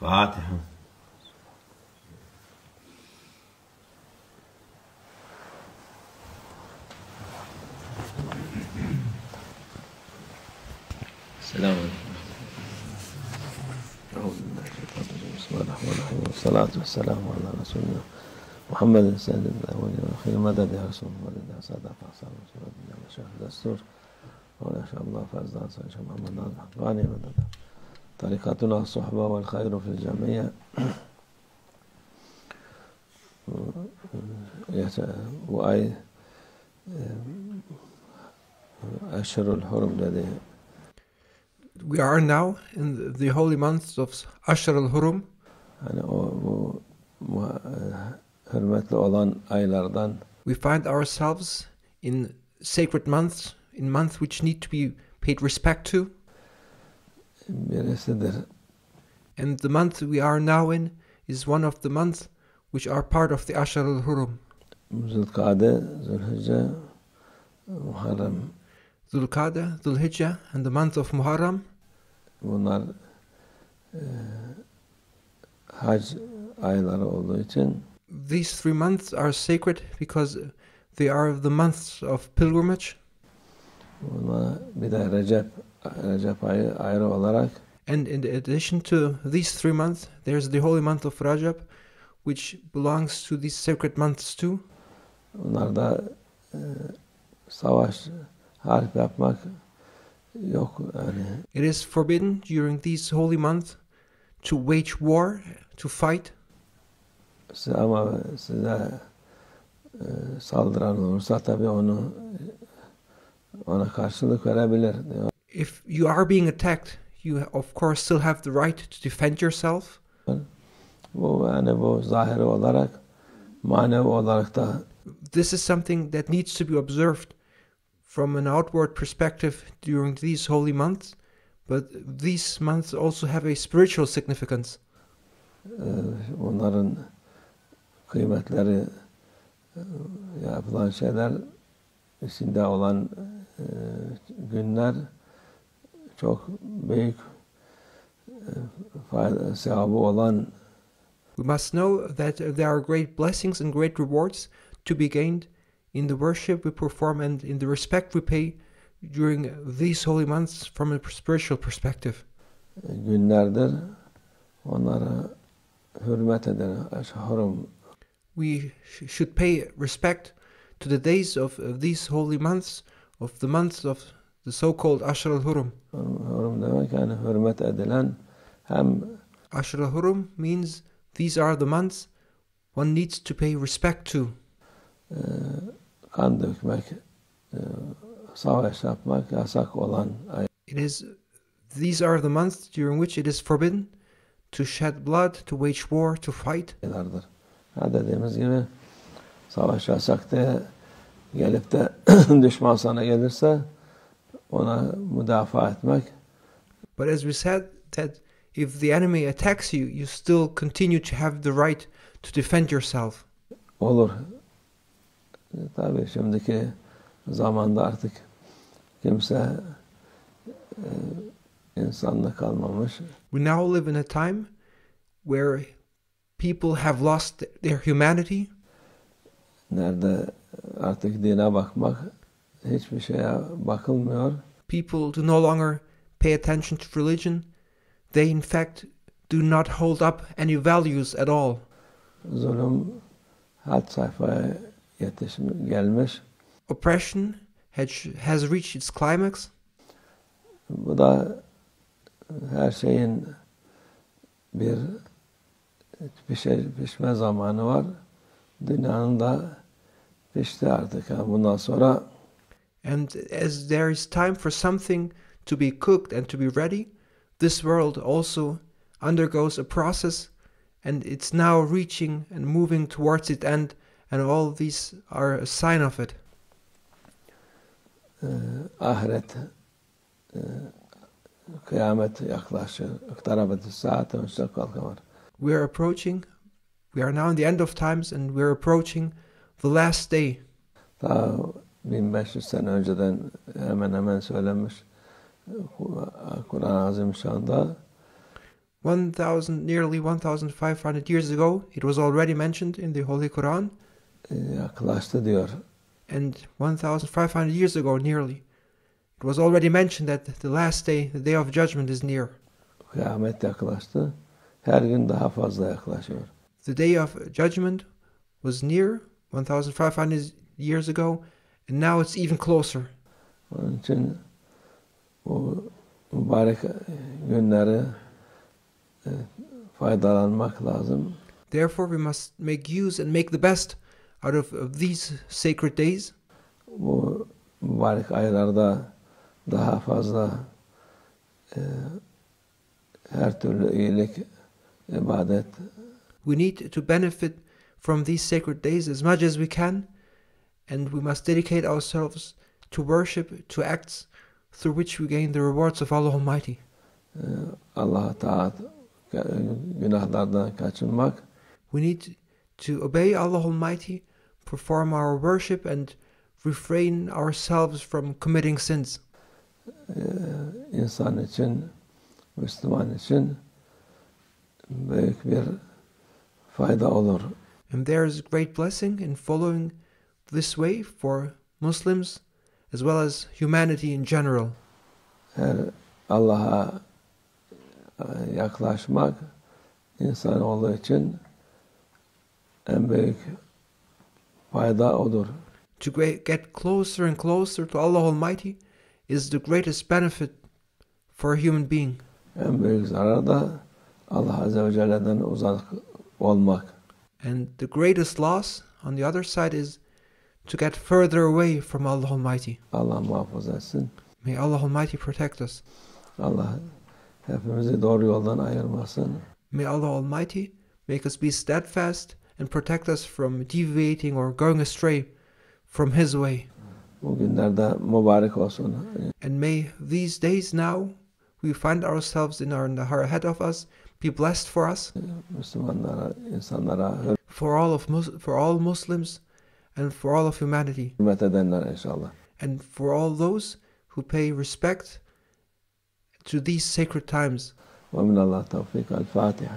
Fatiha. Selamun Aleyküm. بسم الله الرحمن الرحيم والصلاة والسلام على رسولنا محمد سيد الأولين والآخرين مدد يا رسول الله مدد يا سادة أصحاب رسول الله مشايخ الدستور ولا شاء الله فازدان سيد محمد ناظر الحقاني مدد طريقتنا الصحبة والخير في الجميع وأي أشهر الحرم الذي We are now in the holy months of Ashar al-Hurum. Yani bu hürmetli olan aylardan We find ourselves in sacred months, in months which need to be paid respect to. birisidir. And the month we are now in is one of the months which are part of the Ashar al-Hurum. Zülkade, Zülhicce, Muharrem. Zulqa'dah, Dhul-Hijjah, and the month of Muharram. Bunlar hac ayları olduğu için These 3 months are sacred because they are the months of pilgrimage. buna bir de Recep ayı ayrı olarak And in addition to these 3 months, there's the holy month of Rajab, which belongs to these sacred months too. bunlarda savaş, harp yapmak yok yani. It is forbidden during these holy months to wage war, to fight. Ama size saldıran olursa tabii ona karşılık verebilir diyor. If you are being attacked, you of course still have the right to defend yourself. Bu zahiri olarak, manevi olarak da This is something that needs to be observed from an outward perspective during these holy months, but these months also have a spiritual significance. Bunların kıymetleri, yapılan şeyler içinde olan günler çok büyük fayda, sevabı olan. We must know that there are great blessings and great rewards to be gained in the worship we perform and in the respect we pay during these holy months from a spiritual perspective. Günlerdir, onlara hürmet eden eşharum. We should pay respect to the days of these holy months, of the months of the so-called Ashar al-Hurum. Hurum demek yani hürmet edilen, hem Ashar al-Hurum means these are the months one needs to pay respect to. Kan dökmek, savaş yapmak yasak olan ay. These are the months during which it is forbidden to shed blood, to wage war, to fight. Aylardır. Ha dediğimiz gibi savaş yasak diye gelip de düşman sana gelirse ona müdafaa etmek. But as we said, that if the enemy attacks you, you still continue to have the right to defend yourself. Olur. Tabii şimdiki zamanda artık kimse insanla kalmamış. We now live in a time where people have lost their humanity. Nerede artık dine bakmak, hiçbir şeye bakılmıyor. People do no longer pay attention to religion. They in fact do not hold up any values at all. Zulüm had safhaya gelmiş. Oppression has reached its climax. Bu da her şeyin bir pişme zamanı var. Dünyanın da pişti artık. Yani bundan sonra And as there is time for something to be cooked and to be ready, this world also undergoes a process, and it's now reaching and moving towards its end, and all these are a sign of it. Ahiret, kıyamet yaklaşır. İktarabet-i saate ve şakkal kamar. We are now in the end of times, and we are approaching the last day. Ta 1500 sene önceden hemen söylenmiş Kur'an-ı Azimüşşan'da nearly 1,500 years ago. It was already mentioned in the Holy Quran. Yaklaştı diyor. And 1,500 years ago, nearly, it was already mentioned that the last day, the day of judgment, is near. Kıyamet yaklaştı. Her gün daha fazla yaklaşıyor. The day of judgment was near 1,500 years ago, and now it's even closer. Onun için bu mübarek günleri faydalanmak lazım. Therefore, we must make use and make the best out of these sacred days. Bu mübarek aylarda daha fazla her türlü iyilik, ibadet. We need to benefit from these sacred days as much as we can, and we must dedicate ourselves to worship, to acts through which we gain the rewards of Allah Almighty. Allah'a taat, günahlardan kaçınmak. We need to obey Allah Almighty, perform our worship, and refrain ourselves from committing sins. İnsan için, Müslüman için büyük bir fayda olur. And there is great blessing in following this way for Muslims as well as humanity in general. Allah'a yaklaşmak insan olduğu için en büyük fayda odur. To get closer and closer to Allah Almighty is the greatest benefit for a human being. En büyük zarar da Allah Azze ve Celle'den uzak olmak. And the greatest loss on the other side is to get further away from Allah Almighty. Allah muhafaza etsin. May Allah Almighty protect us. Allah hepimizi doğru yoldan ayırmasın. May Allah Almighty make us be steadfast and protect us from deviating or going astray from His way. Bu günlerde mübarek olsun. And may these days now we find ourselves in the ahead of us be blessed for us, Müslümanlara, insanlara for all Muslims and for all of humanity, hürmet edenler inşallah. and for all those who pay respect to these sacred times. Ve minallah tevfik. El Fatiha.